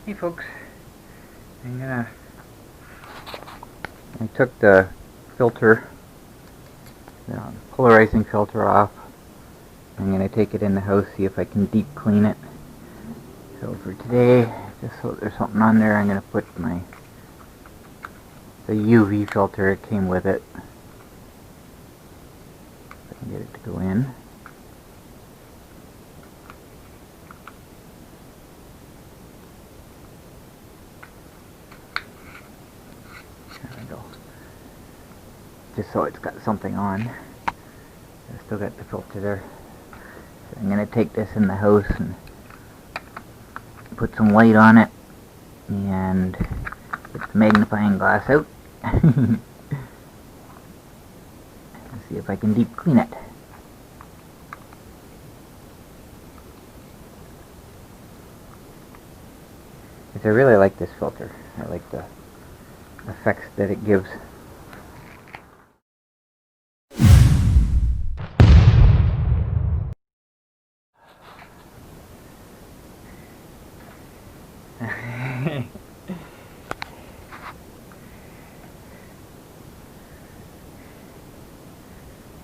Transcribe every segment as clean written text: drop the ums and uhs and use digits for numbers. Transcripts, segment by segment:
Hey folks, I took the filter, the polarizing filter off. I'm gonna take it in the house, see if I can deep clean it. So for today, just so there's something on there, I'm gonna put the UV filter. It came with it. If I can get it to go in. There we go. Just so it's got something on. I still got the filter there. So I'm gonna take this in the house and put some light on it and get the magnifying glass out. Let's see if I can deep clean it. Because I really like this filter. I like the effects that it gives.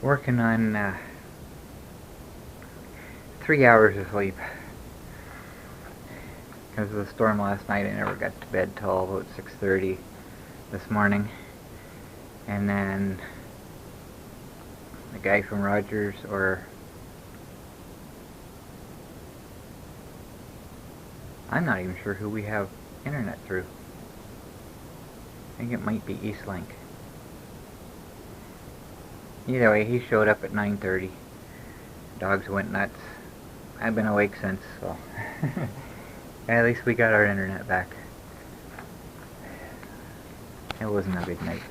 Working on 3 hours of sleep. Because of the storm last night, I never got to bed till about 6:30 this morning. And then the guy from Rogers, or I'm not even sure who we have internet through. I think it might be Eastlink. Either way, he showed up at 9:30. Dogs went nuts. I've been awake since, so at least we got our internet back. It wasn't a big night.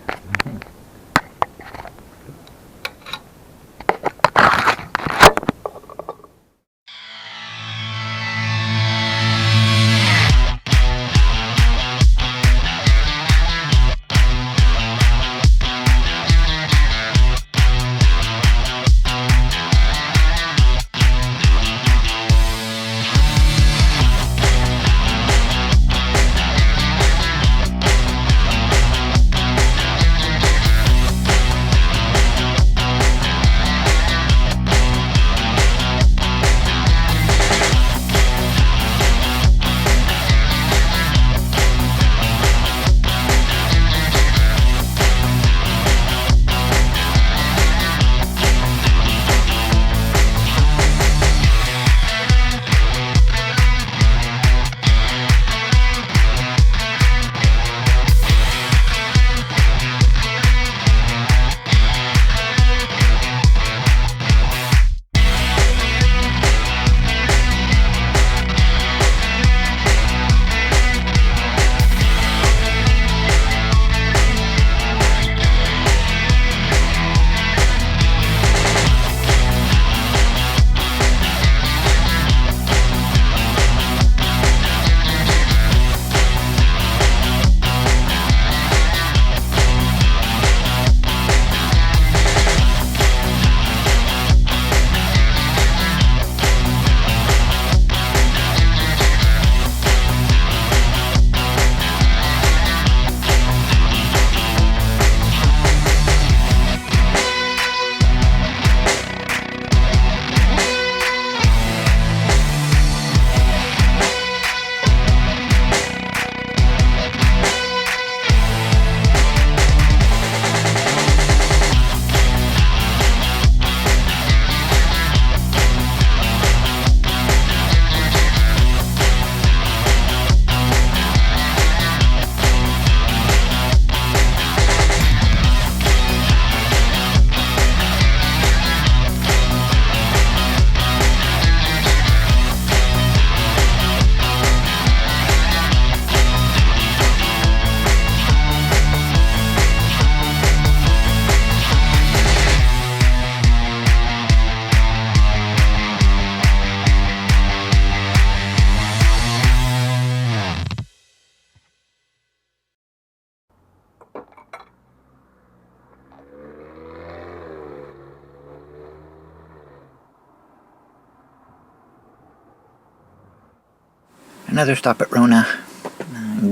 Another stop at Rona.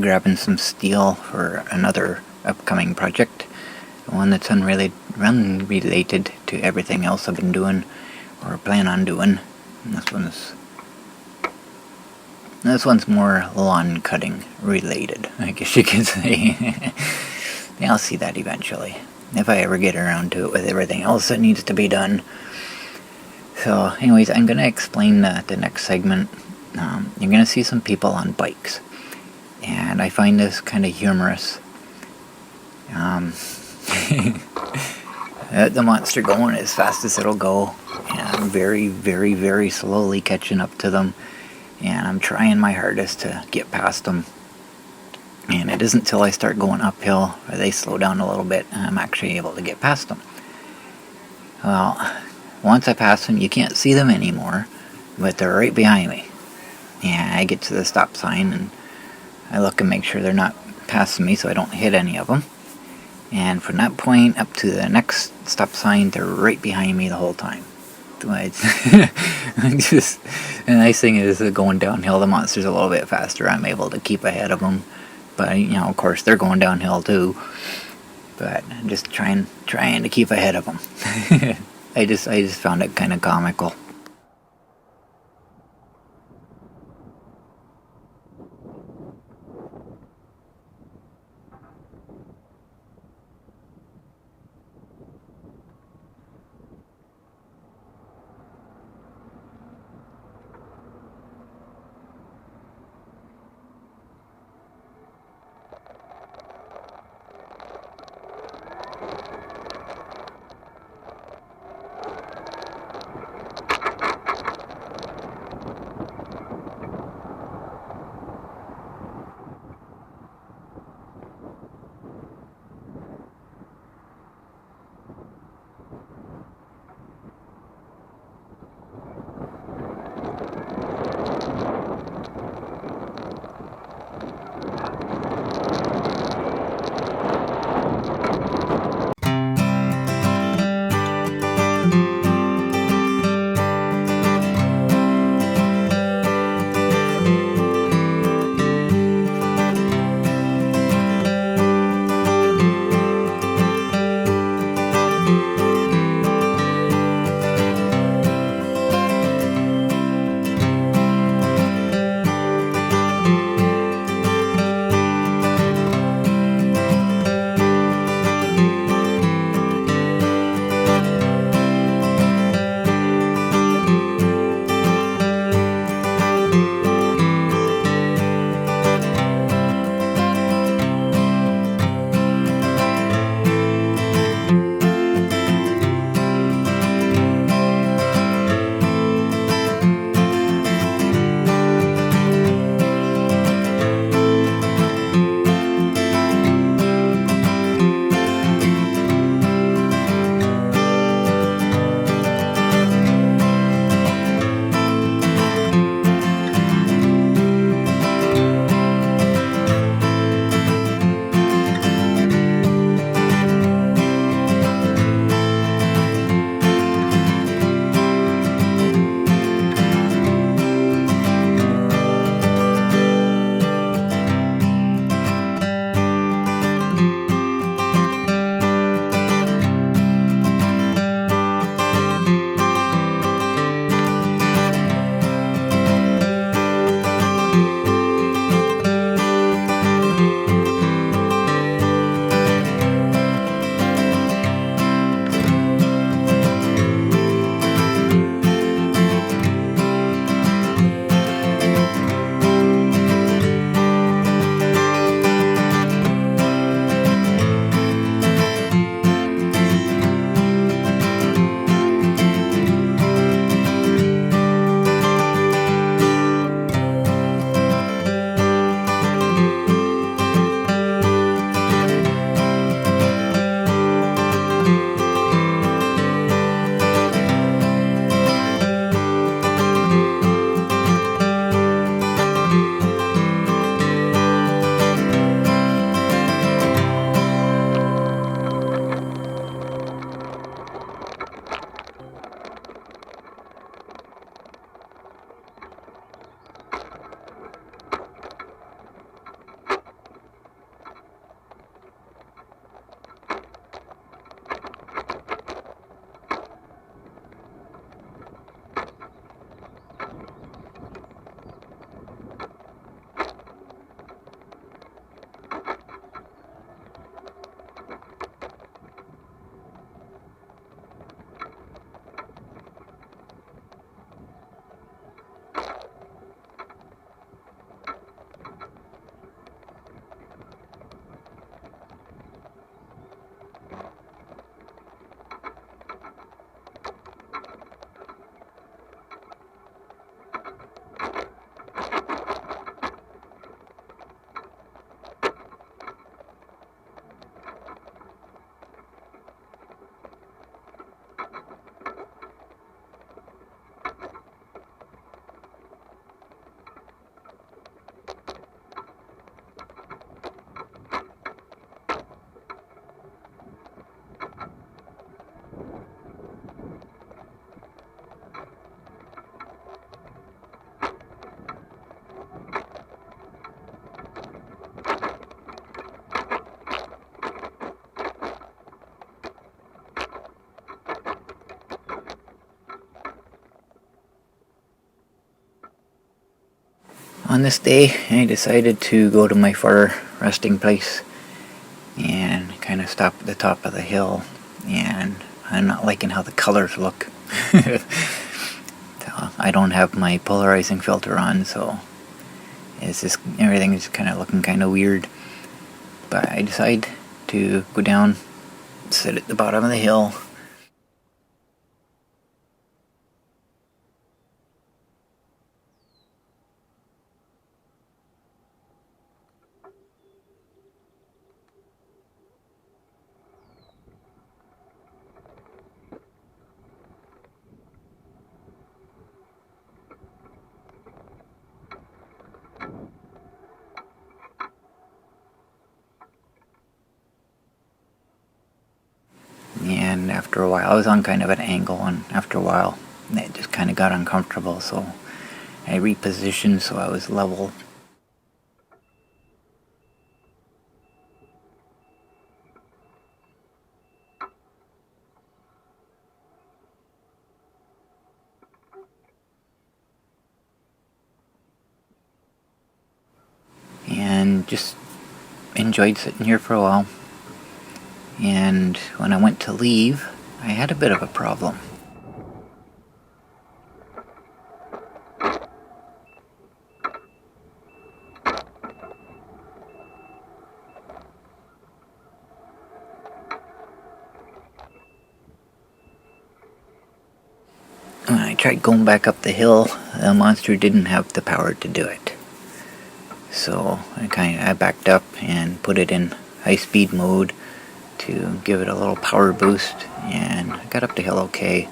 grabbing some steel for another upcoming project. One that's unrelated to everything else I've been doing or plan on doing. And this one's more lawn cutting related, I guess you could say. Yeah, I'll see that eventually, if I ever get around to it with everything else that needs to be done. So anyways, I'm going to explain the next segment. You're going to see some people on bikes, and I find this kind of humorous. The monster going as fast as it'll go, and I'm very, very, very slowly catching up to them, and I'm trying my hardest to get past them. And it isn't until I start going uphill, or they slow down a little bit, I'm actually able to get past them. Well, once I pass them, you can't see them anymore, but they're right behind me. And I get to the stop sign, and I look and make sure they're not passing me so I don't hit any of them. And from that point up to the next stop sign, they're right behind me the whole time. The nice thing is going downhill, the monster's a little bit faster. I'm able to keep ahead of them. But, of course, they're going downhill too. But I'm just trying to keep ahead of them. I just found it kind of comical. On this day, I decided to go to my far resting place and kind of stop at the top of the hill, and I'm not liking how the colors look. So I don't have my polarizing filter on, so it's just, everything is kind of looking kind of weird. But I decide to go down, sit at the bottom of the hill. And after a while, I was on kind of an angle, and after a while it just kind of got uncomfortable, so I repositioned so I was level. And just enjoyed sitting here for a while. And when I went to leave, I had a bit of a problem. When I tried going back up the hill, the monster didn't have the power to do it. So I backed up and put it in high-speed mode to give it a little power boost, and I got up the hill okay.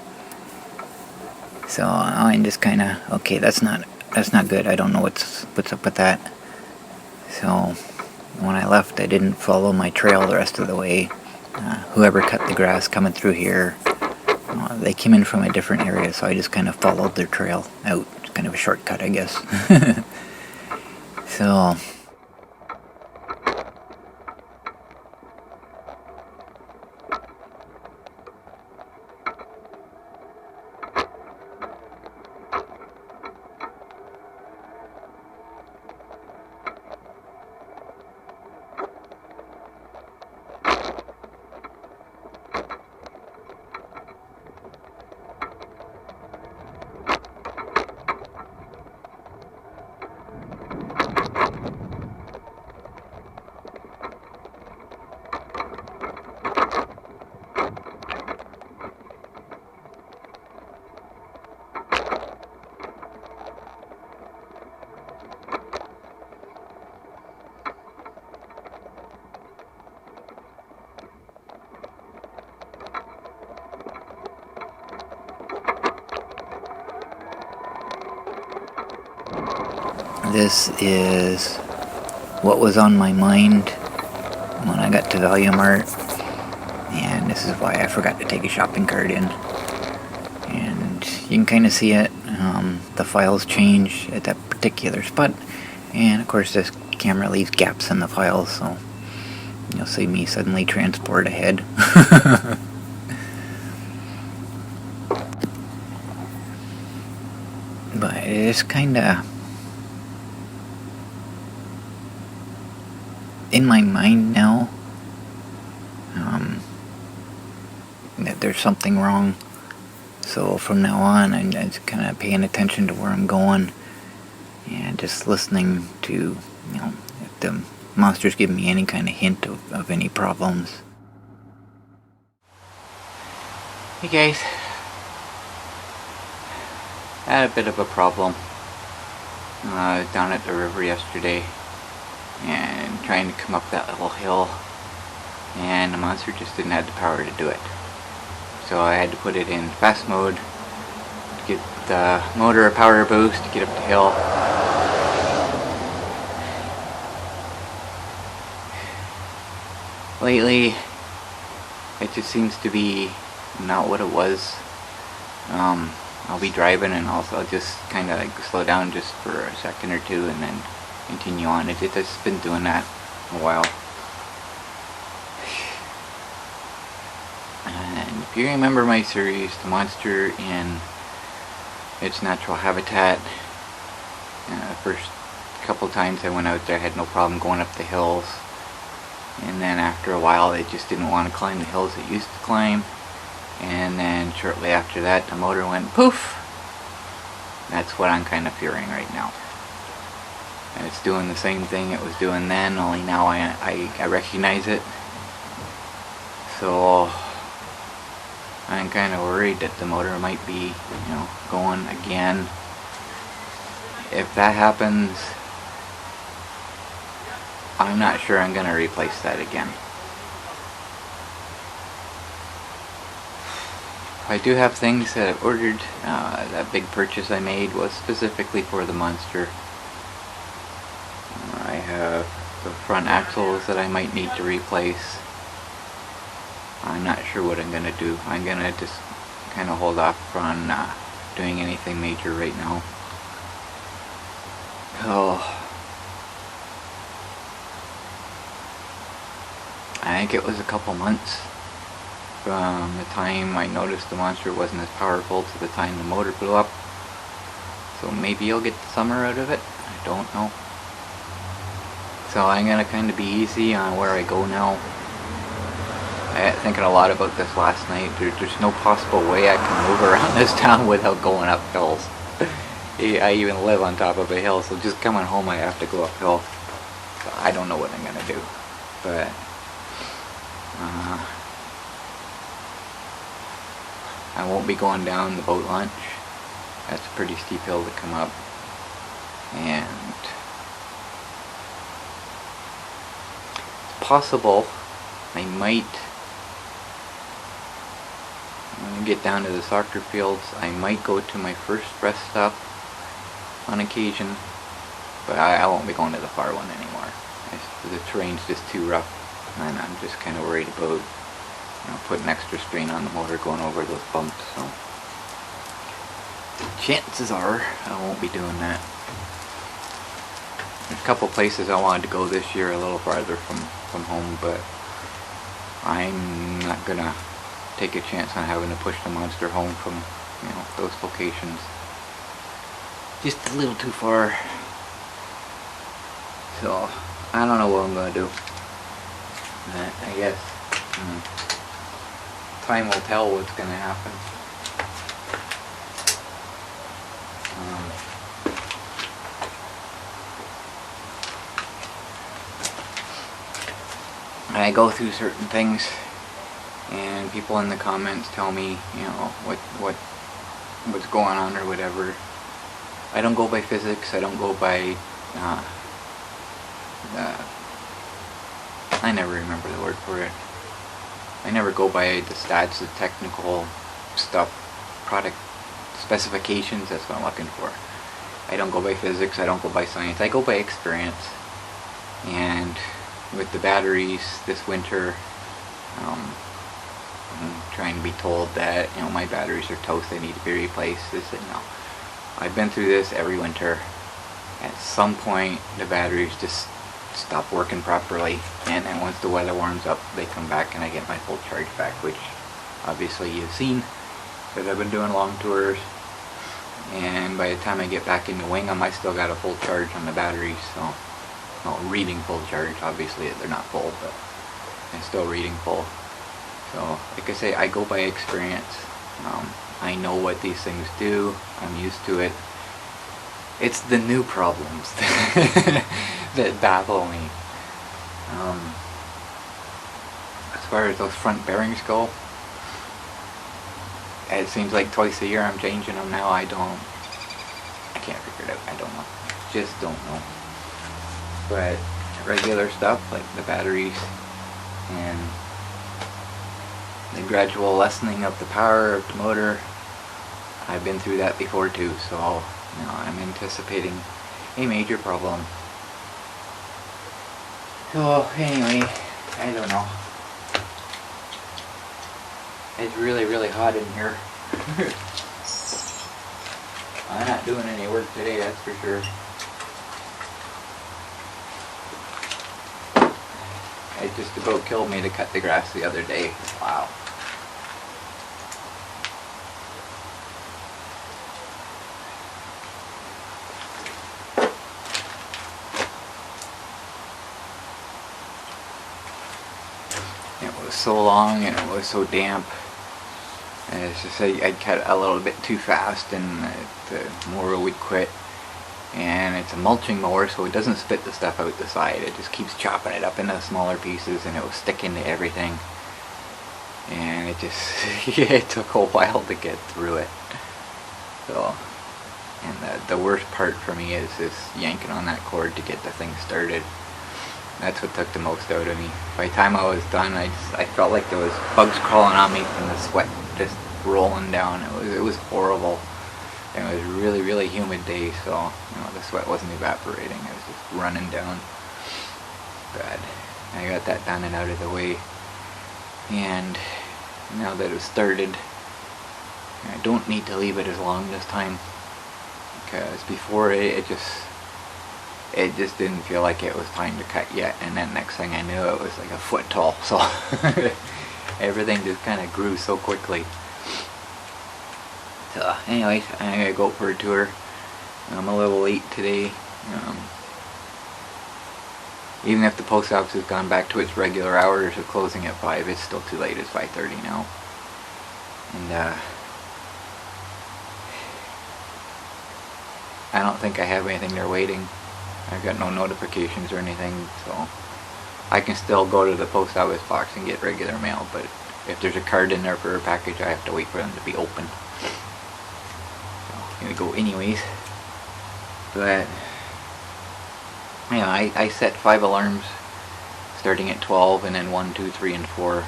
So I'm just kind of, okay, that's not good. I don't know what's up with that. So when I left, I didn't follow my trail the rest of the way. Whoever cut the grass coming through here, they came in from a different area, so I just kind of followed their trail out. It's kind of a shortcut, I guess. So this is what was on my mind when I got to Value Mart, and this is why I forgot to take a shopping cart in. And you can kind of see it, the files change at that particular spot, and of course this camera leaves gaps in the files, so you'll see me suddenly transport ahead. But it's kind of in my mind now that there's something wrong. So from now on, I'm just kind of paying attention to where I'm going and just listening to, if the monsters give me any kind of hint of any problems. Hey guys, I had a bit of a problem. I was down at the river yesterday and trying to come up that little hill, and the monster just didn't have the power to do it. So I had to put it in fast mode to get the motor a power boost to get up the hill. Lately, it just seems to be not what it was. I'll be driving and I'll just kind of like slow down just for a second or two and then continue on. It's just been doing that a while. And if you remember my series, the monster in its natural habitat, first A couple times I went out there, I had no problem going up the hills. And then after a while it just didn't want to climb the hills it used to climb. And then shortly after that the motor went poof. That's what I'm kind of fearing right now. And it's doing the same thing it was doing then, only now I recognize it. So I'm kind of worried that the motor might be, going again. If that happens, I'm not sure I'm going to replace that again. I do have things that I've ordered. That big purchase I made was specifically for the Monster. I have the front axles that I might need to replace. I'm not sure what I'm going to do. I'm going to just kind of hold off on doing anything major right now. Oh, I think it was a couple months from the time I noticed the Monster wasn't as powerful to the time the motor blew up. So maybe I'll get the summer out of it. I don't know. So I'm going to kind of be easy on where I go now. I was thinking a lot about this last night. There's no possible way I can move around this town without going up hills. I even live on top of a hill, so just coming home I have to go uphill. So I don't know what I'm going to do. But I won't be going down the boat launch. That's a pretty steep hill to come up. And it's possible I might, when I get down to the soccer fields, I might go to my first rest stop on occasion, but I won't be going to the far one anymore. The terrain's just too rough, and I'm just kind of worried about putting extra strain on the motor going over those bumps. So chances are I won't be doing that. There's a couple places I wanted to go this year a little farther from home, but I'm not gonna take a chance on having to push the Monster home from those locations. Just a little too far. So I don't know what I'm gonna do. I guess time will tell what's gonna happen. I go through certain things, and people in the comments tell me, what's going on or whatever. I don't go by physics. I don't go by I never remember the word for it. I never go by the stats, the technical stuff, product specifications. That's what I'm looking for. I don't go by physics. I don't go by science. I go by experience. And with the batteries this winter, I'm trying to be told that my batteries are toast, they need to be replaced. This and no. I've been through this every winter. At some point the batteries just stop working properly, and then once the weather warms up they come back and I get my full charge back, which obviously you've seen because I've been doing long tours, and by the time I get back in the Wingham I still got a full charge on the batteries. So, well, reading full charge, obviously they're not full, but I'm still reading full. So like I say, I go by experience. I know what these things do. I'm used to it. It's the new problems that baffle me. As far as those front bearings go, it seems like twice a year I'm changing them now. I can't figure it out. I don't know. Just don't know. But regular stuff like the batteries and the gradual lessening of the power of the motor, I've been through that before too, so I'm anticipating a major problem. So anyway, I don't know. It's really, really hot in here. I'm not doing any work today, that's for sure. It just about killed me to cut the grass the other day. Wow. it was so long and it was so damp. And it's just I cut a little bit too fast, and the mower would quit. And it's a mulching mower, so it doesn't spit the stuff out the side. It just keeps chopping it up into smaller pieces, and it was sticking to everything. And it just it took a while to get through it. So, and the worst part for me is yanking on that cord to get the thing started. That's what took the most out of me. By the time I was done, I felt like there was bugs crawling on me from the sweat just rolling down. It was horrible. And it was a really, really humid day, so the sweat wasn't evaporating. It was just running down. But I got that done and out of the way. And now that it's started, I don't need to leave it as long this time, because before it just didn't feel like it was time to cut yet, and then next thing I knew it was like a foot tall, so everything just kind of grew so quickly. So anyways, I'm gonna go for a tour. I'm a little late today. Even if the post office has gone back to its regular hours of closing at 5, it's still too late. It's 5:30 now. And I don't think I have anything there waiting. I've got no notifications or anything, so I can still go to the post office box and get regular mail, but if there's a card in there for a package, I have to wait for them to be open. So I'm gonna go anyways. But yeah, I set 5 alarms starting at 12, and then 1, 2, 3, and 4.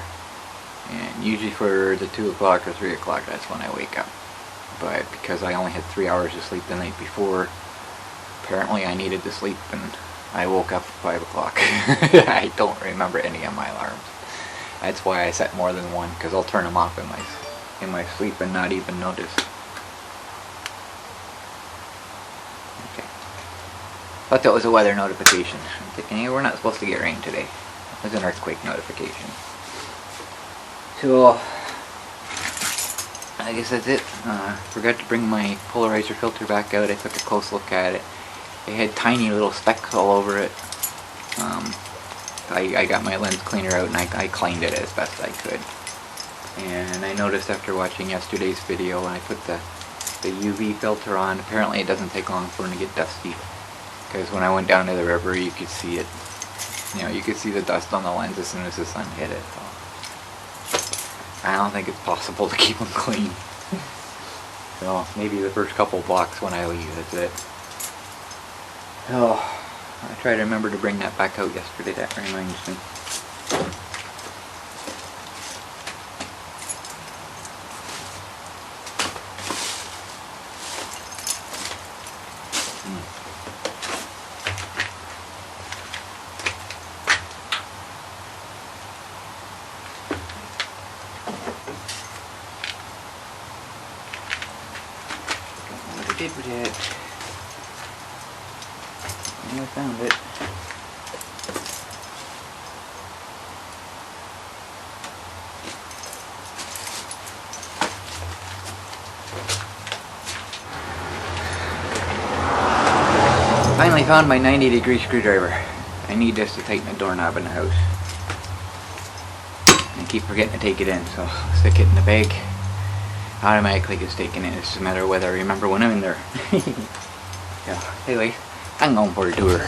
And usually for the 2 o'clock or 3 o'clock, that's when I wake up. But because I only had 3 hours of sleep the night before, apparently I needed to sleep, and I woke up at 5 o'clock. I don't remember any of my alarms. That's why I set more than 1, because I'll turn them off in my sleep and not even notice. Thought that was a weather notification. I'm thinking, hey, we're not supposed to get rain today. It was an earthquake notification. So, I guess that's it. Forgot to bring my polarizer filter back out. I took a close look at it. It had tiny little specks all over it. I got my lens cleaner out and I cleaned it as best I could. And I noticed after watching yesterday's video, when I put the UV filter on, apparently it doesn't take long for it to get dusty. Because when I went down to the river, you could see it. You could see the dust on the lens as soon as the sun hit it. So I don't think it's possible to keep them clean. So maybe the first couple blocks when I leave, that's it. Oh, I tried to remember to bring that back out yesterday. That reminds me. Did with it. And I found it. Finally found my 90-degree screwdriver. I need this to tighten the doorknob in the house. I keep forgetting to take it in, so I'll stick it in the bag. Automatically gets taken in. It's just a matter of whether I remember when I'm in there. Yeah, anyway, I'm going for a tour.